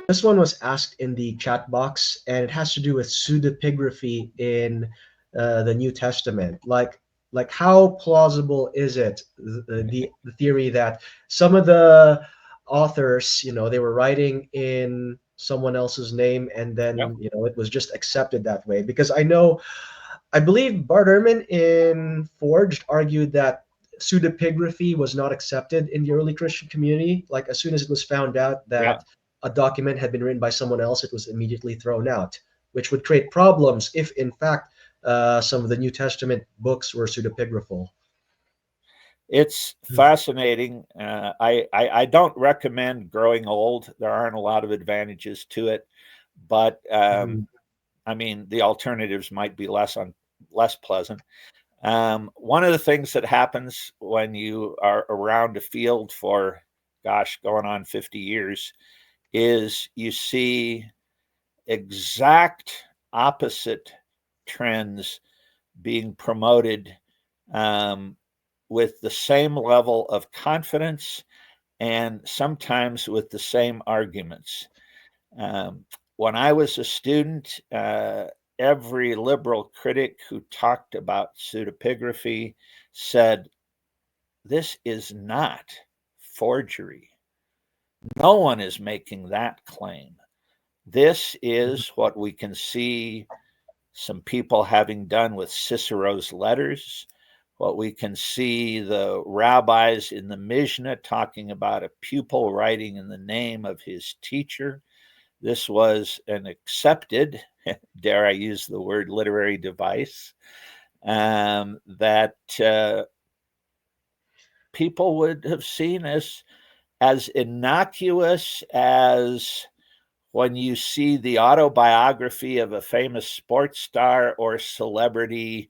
This one was asked in the chat box, and it has to do with pseudepigraphy in the New Testament. Like how plausible is it the theory that some of the authors, they were writing in someone else's name, and Yep. then it was just accepted that way? Because I believe Bart Ehrman in Forged argued that pseudepigraphy was not accepted in the early Christian community. Like as soon as it was found out Yeah. that a document had been written by someone else, it was immediately thrown out, which would create problems if, in fact, some of the New Testament books were pseudepigraphal. It's fascinating. I don't recommend growing old. There aren't a lot of advantages to it, but Mhm. I mean, the alternatives might be less pleasant. One of the things that happens when you are around a field for, gosh, going on 50 years, is you see exact opposite trends being promoted, um, with the same level of confidence and sometimes with the same arguments. Um, when I was a student, every liberal critic who talked about pseudepigraphy said, "This is not forgery. No one is making that claim. This is what we can see some people having done with Cicero's letters, what we can see the rabbis in the Mishnah talking about a pupil writing in the name of his teacher. This was an accepted, dare I use the word, literary device, that people would have seen as innocuous as when you see the autobiography of a famous sports star or celebrity,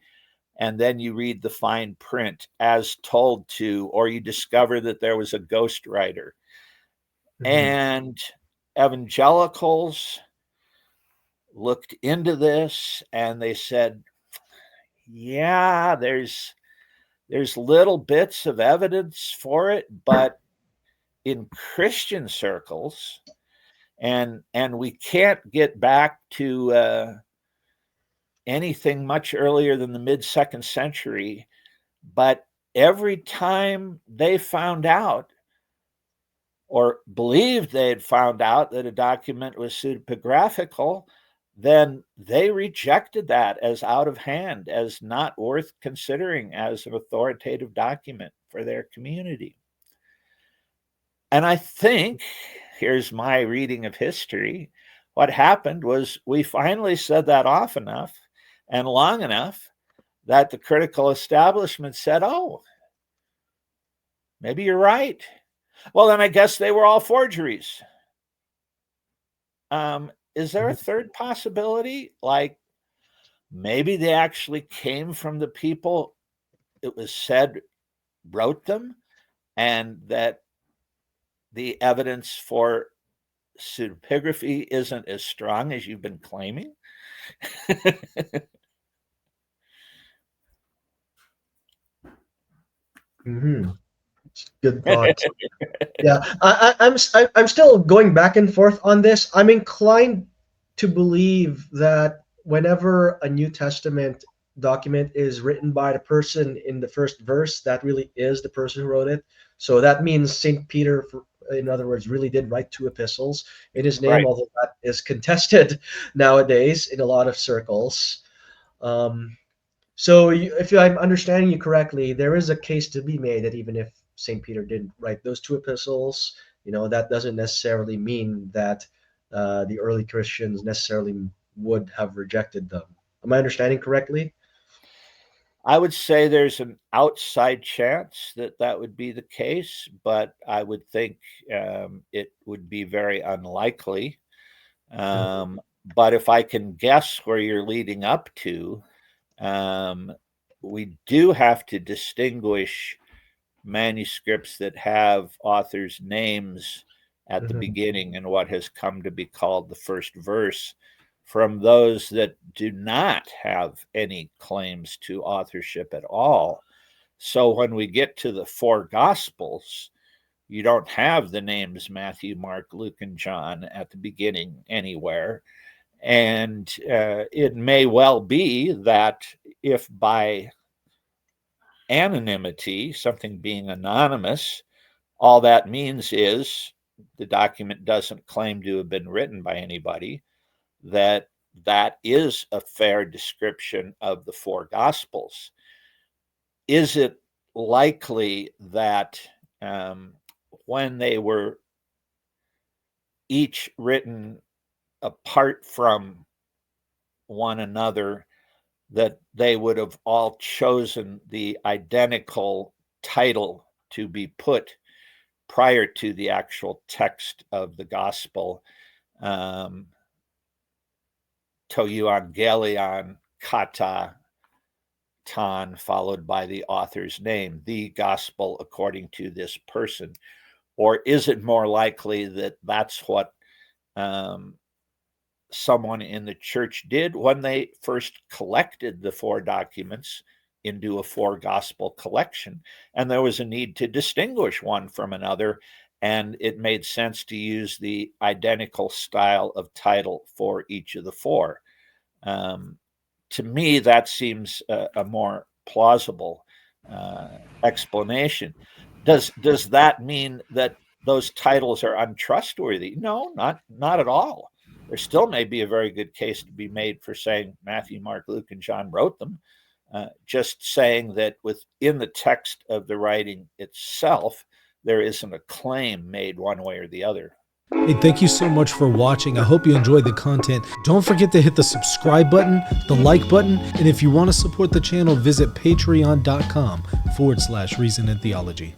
and then you read the fine print as told to, or you discover that there was a ghostwriter. Mhm. And evangelicals looked into this and they said, yeah, there's little bits of evidence for it, but in Christian circles, and we can't get back to anything much earlier than the mid second century, but every time they found out or believed they had found out that a document was pseudepigraphical, then they rejected that as out of hand, as not worth considering as an authoritative document for their community. And I think, here's my reading of history, what happened was we finally said that off enough and long enough that the critical establishment said, oh, maybe you're right. Well, then I guess they were all forgeries. Is there a third possibility? Like maybe they actually came from the people it was said wrote them, and that the evidence for pseudepigraphy isn't as strong as you've been claiming? Mhm. Good thought. Yeah, I'm still going back and forth on this. I'm inclined to believe that whenever a New Testament document is written by the person in the first verse, that really is the person who wrote it. So that means Saint Peter, in other words, really did write two epistles in his name, Right. although that is contested nowadays in a lot of circles. Um, so, if I'm understanding you correctly, there is a case to be made that even if St. Peter didn't write those two epistles, that doesn't necessarily mean that the early Christians necessarily would have rejected them. Am I understanding correctly? I would say there's an outside chance that that would be the case, but I would think it would be very unlikely. Mhm. But if I can guess where you're leading up to, um, we do have to distinguish manuscripts that have authors' names at the Mhm. beginning in what has come to be called the first verse from those that do not have any claims to authorship at all. So when we get to the four gospels, you don't have the names Matthew, Mark, Luke, and John at the beginning anywhere. And it may well be that if by anonymity, something being anonymous, all that means is the document doesn't claim to have been written by anybody, that that is a fair description of the four Gospels. Is it likely that when they were each written apart from one another, that they would have all chosen the identical title to be put prior to the actual text of the gospel, to euangelion kata ton, followed by the author's name, the gospel according to this person? Or is it more likely that that's what someone in the church did when they first collected the four documents into a four gospel collection, and there was a need to distinguish one from another, and it made sense to use the identical style of title for each of the four? To me, that seems a more plausible explanation. Does that mean that those titles are untrustworthy? No, not at all. There still may be a very good case to be made for saying Matthew, Mark, Luke, and John wrote them. Just saying that within the text of the writing itself, there isn't a claim made one way or the other. Hey, thank you so much for watching. I hope you enjoyed the content. Don't forget to hit the subscribe button, the like button, and if you want to support the channel, visit patreon.com/Reason and Theology.